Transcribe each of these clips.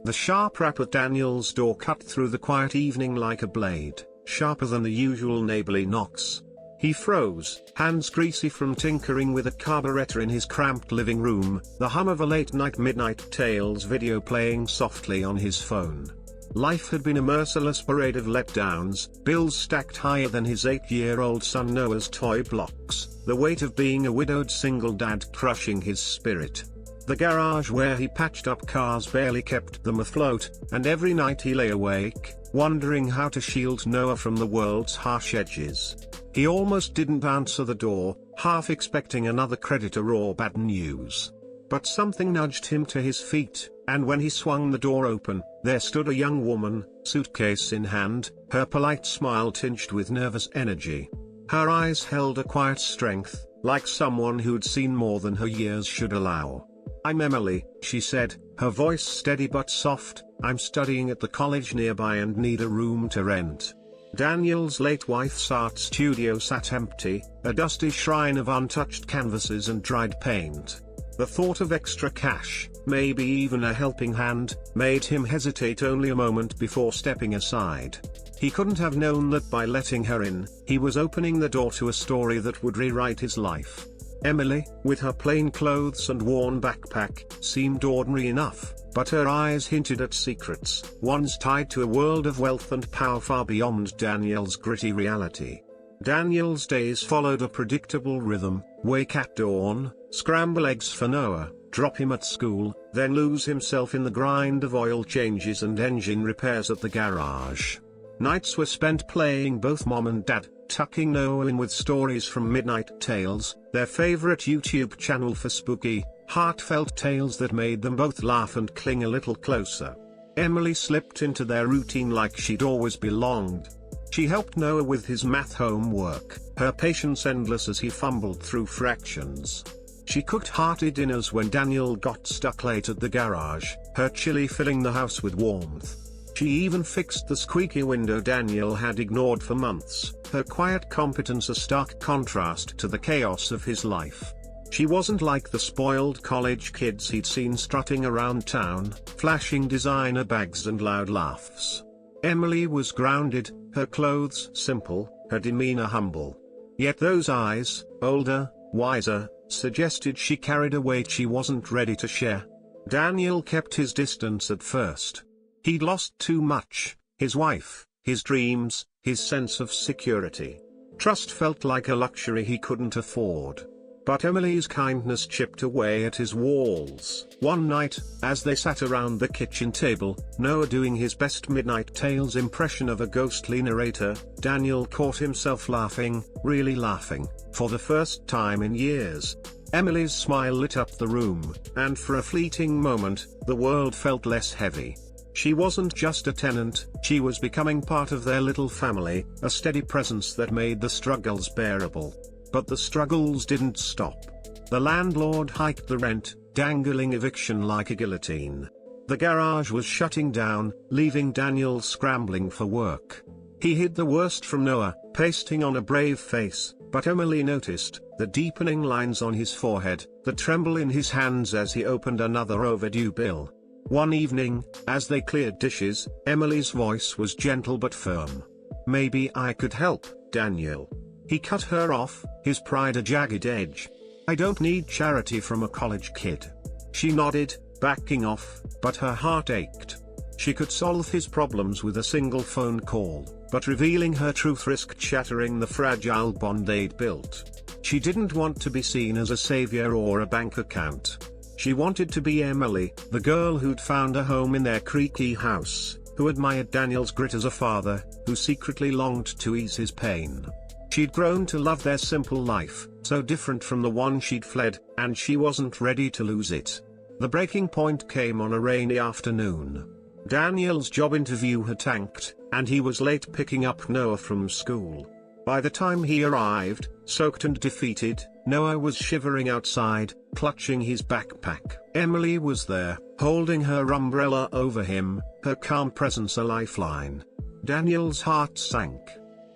The sharp rap at Daniel's door cut through the quiet evening like a blade, sharper than the usual neighborly knocks. He froze, hands greasy from tinkering with a carburetor in his cramped living room, the hum of a late-night MidnightTales video playing softly on his phone. Life had been a merciless parade of letdowns, bills stacked higher than his 8-year-old son Noah's toy blocks, the weight of being a widowed single dad crushing his spirit. The garage where he patched up cars barely kept them afloat, and every night he lay awake, wondering how to shield Noah from the world's harsh edges. He almost didn't answer the door, half expecting another creditor or bad news. But something nudged him to his feet, and when he swung the door open, there stood a young woman, suitcase in hand, her polite smile tinged with nervous energy. Her eyes held a quiet strength, like someone who'd seen more than her years should allow. "I'm Emily," she said, her voice steady but soft. "I'm studying at the college nearby and need a room to rent." Daniel's late wife's art studio sat empty, a dusty shrine of untouched canvases and dried paint. The thought of extra cash, maybe even a helping hand, made him hesitate only a moment before stepping aside. He couldn't have known that by letting her in, he was opening the door to a story that would rewrite his life. Emily, with her plain clothes and worn backpack, seemed ordinary enough, but her eyes hinted at secrets, ones tied to a world of wealth and power far beyond Daniel's gritty reality. Daniel's days followed a predictable rhythm: wake at dawn, scramble eggs for Noah, drop him at school, then lose himself in the grind of oil changes and engine repairs at the garage. Nights were spent playing both mom and dad, tucking Noah in with stories from MidnightTales, their favorite YouTube channel for spooky, heartfelt tales that made them both laugh and cling a little closer. Emily slipped into their routine like she'd always belonged. She helped Noah with his math homework, her patience endless as he fumbled through fractions. She cooked hearty dinners when Daniel got stuck late at the garage, her chili filling the house with warmth. She even fixed the squeaky window Daniel had ignored for months, her quiet competence a stark contrast to the chaos of his life. She wasn't like the spoiled college kids he'd seen strutting around town, flashing designer bags and loud laughs. Emily was grounded, her clothes simple, her demeanor humble. Yet those eyes, older, wiser, suggested she carried a weight she wasn't ready to share. Daniel kept his distance at first. He'd lost too much: his wife, his dreams, his sense of security. Trust felt like a luxury he couldn't afford. But Emily's kindness chipped away at his walls. One night, as they sat around the kitchen table, Noah doing his best MidnightTales impression of a ghostly narrator, Daniel caught himself laughing, really laughing, for the first time in years. Emily's smile lit up the room, and for a fleeting moment, the world felt less heavy. She wasn't just a tenant, she was becoming part of their little family, a steady presence that made the struggles bearable. But the struggles didn't stop. The landlord hiked the rent, dangling eviction like a guillotine. The garage was shutting down, leaving Daniel scrambling for work. He hid the worst from Noah, pasting on a brave face, but Emily noticed the deepening lines on his forehead, the tremble in his hands as he opened another overdue bill. One evening, as they cleared dishes, Emily's voice was gentle but firm. "Maybe I could help, Daniel." He cut her off, his pride a jagged edge. "I don't need charity from a college kid." She nodded, backing off, but her heart ached. She could solve his problems with a single phone call, but revealing her truth risked shattering the fragile bond they'd built. She didn't want to be seen as a savior or a bank account. She wanted to be Emily, the girl who'd found a home in their creaky house, who admired Daniel's grit as a father, who secretly longed to ease his pain. She'd grown to love their simple life, so different from the one she'd fled, and she wasn't ready to lose it. The breaking point came on a rainy afternoon. Daniel's job interview had tanked, and he was late picking up Noah from school. By the time he arrived, soaked and defeated, Noah was shivering outside, clutching his backpack. Emily was there, holding her umbrella over him, her calm presence a lifeline. Daniel's heart sank.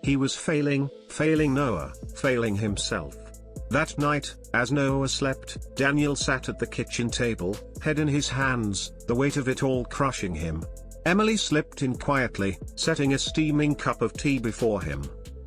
He was failing Noah, failing himself. That night, as Noah slept, Daniel sat at the kitchen table, head in his hands, the weight of it all crushing him. Emily slipped in quietly, setting a steaming cup of tea before him.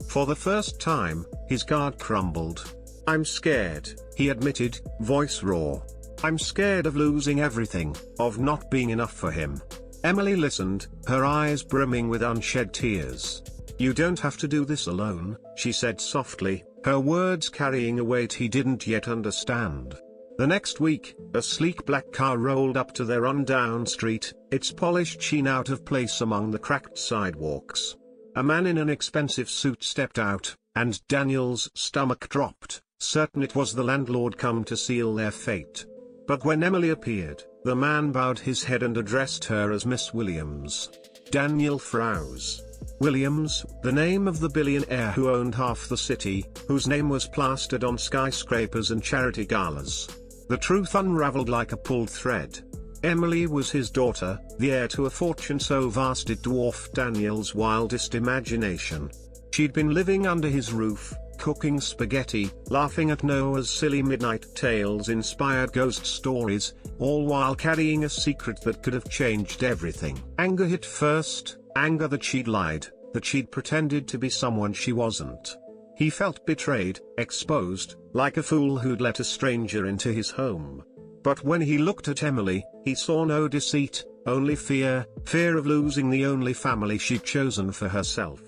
For the first time, his guard crumbled. "I'm scared," he admitted, voice raw. "I'm scared of losing everything, of not being enough for him." Emily listened, her eyes brimming with unshed tears. "You don't have to do this alone," she said softly, her words carrying a weight he didn't yet understand. The next week, a sleek black car rolled up to their rundown street, its polished sheen out of place among the cracked sidewalks. A man in an expensive suit stepped out, and Daniel's stomach dropped, certain it was the landlord come to seal their fate. But when Emily appeared, the man bowed his head and addressed her as Miss Williams. Daniel froze. Williams, the name of the billionaire who owned half the city, whose name was plastered on skyscrapers and charity galas. The truth unraveled like a pulled thread. Emily was his daughter, the heir to a fortune so vast it dwarfed Daniel's wildest imagination. She'd been living under his roof, cooking spaghetti, laughing at Noah's silly MidnightTales-inspired ghost stories, all while carrying a secret that could have changed everything. Anger hit first, anger that she'd lied, that she'd pretended to be someone she wasn't. He felt betrayed, exposed, like a fool who'd let a stranger into his home. But when he looked at Emily, he saw no deceit, only fear, fear of losing the only family she'd chosen for herself.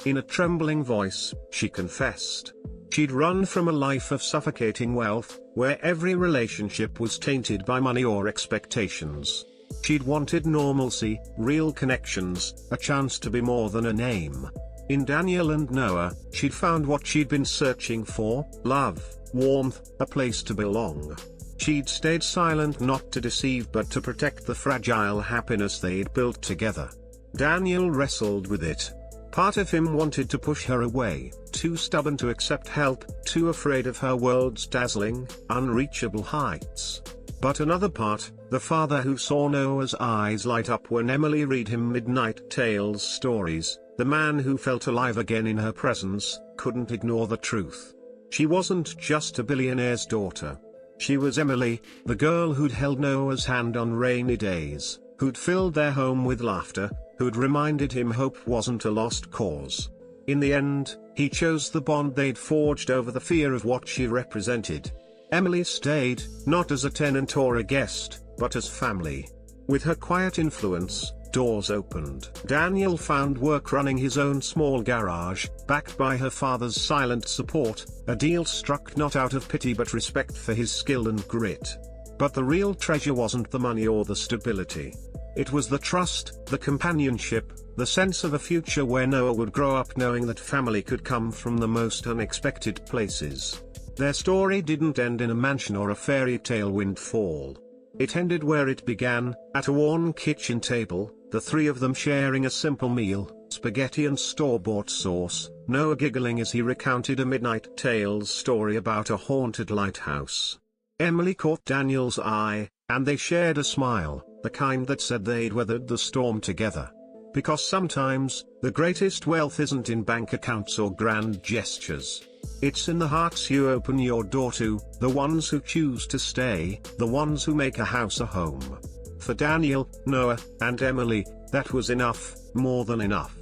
In a trembling voice, she confessed. She'd run from a life of suffocating wealth, where every relationship was tainted by money or expectations. She'd wanted normalcy, real connections, a chance to be more than a name. In Daniel and Noah, she'd found what she'd been searching for: love, warmth, a place to belong. She'd stayed silent not to deceive but to protect the fragile happiness they'd built together. Daniel wrestled with it. Part of him wanted to push her away, too stubborn to accept help, too afraid of her world's dazzling, unreachable heights. But another part, the father who saw Noah's eyes light up when Emily read him MidnightTales stories, the man who felt alive again in her presence, couldn't ignore the truth. She wasn't just a billionaire's daughter. She was Emily, the girl who'd held Noah's hand on rainy days, who'd filled their home with laughter, who'd reminded him hope wasn't a lost cause. In the end, he chose the bond they'd forged over the fear of what she represented. Emily stayed, not as a tenant or a guest, but as family. With her quiet influence, doors opened. Daniel found work running his own small garage, backed by her father's silent support, a deal struck not out of pity but respect for his skill and grit. But the real treasure wasn't the money or the stability. It was the trust, the companionship, the sense of a future where Noah would grow up knowing that family could come from the most unexpected places. Their story didn't end in a mansion or a fairy tale windfall. It ended where it began, at a worn kitchen table, the three of them sharing a simple meal, spaghetti and store-bought sauce, Noah giggling as he recounted a MidnightTales story about a haunted lighthouse. Emily caught Daniel's eye, and they shared a smile, the kind that said they'd weathered the storm together. Because sometimes, the greatest wealth isn't in bank accounts or grand gestures. It's in the hearts you open your door to, the ones who choose to stay, the ones who make a house a home. For Daniel, Noah, and Emily, that was enough, more than enough.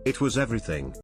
It was everything.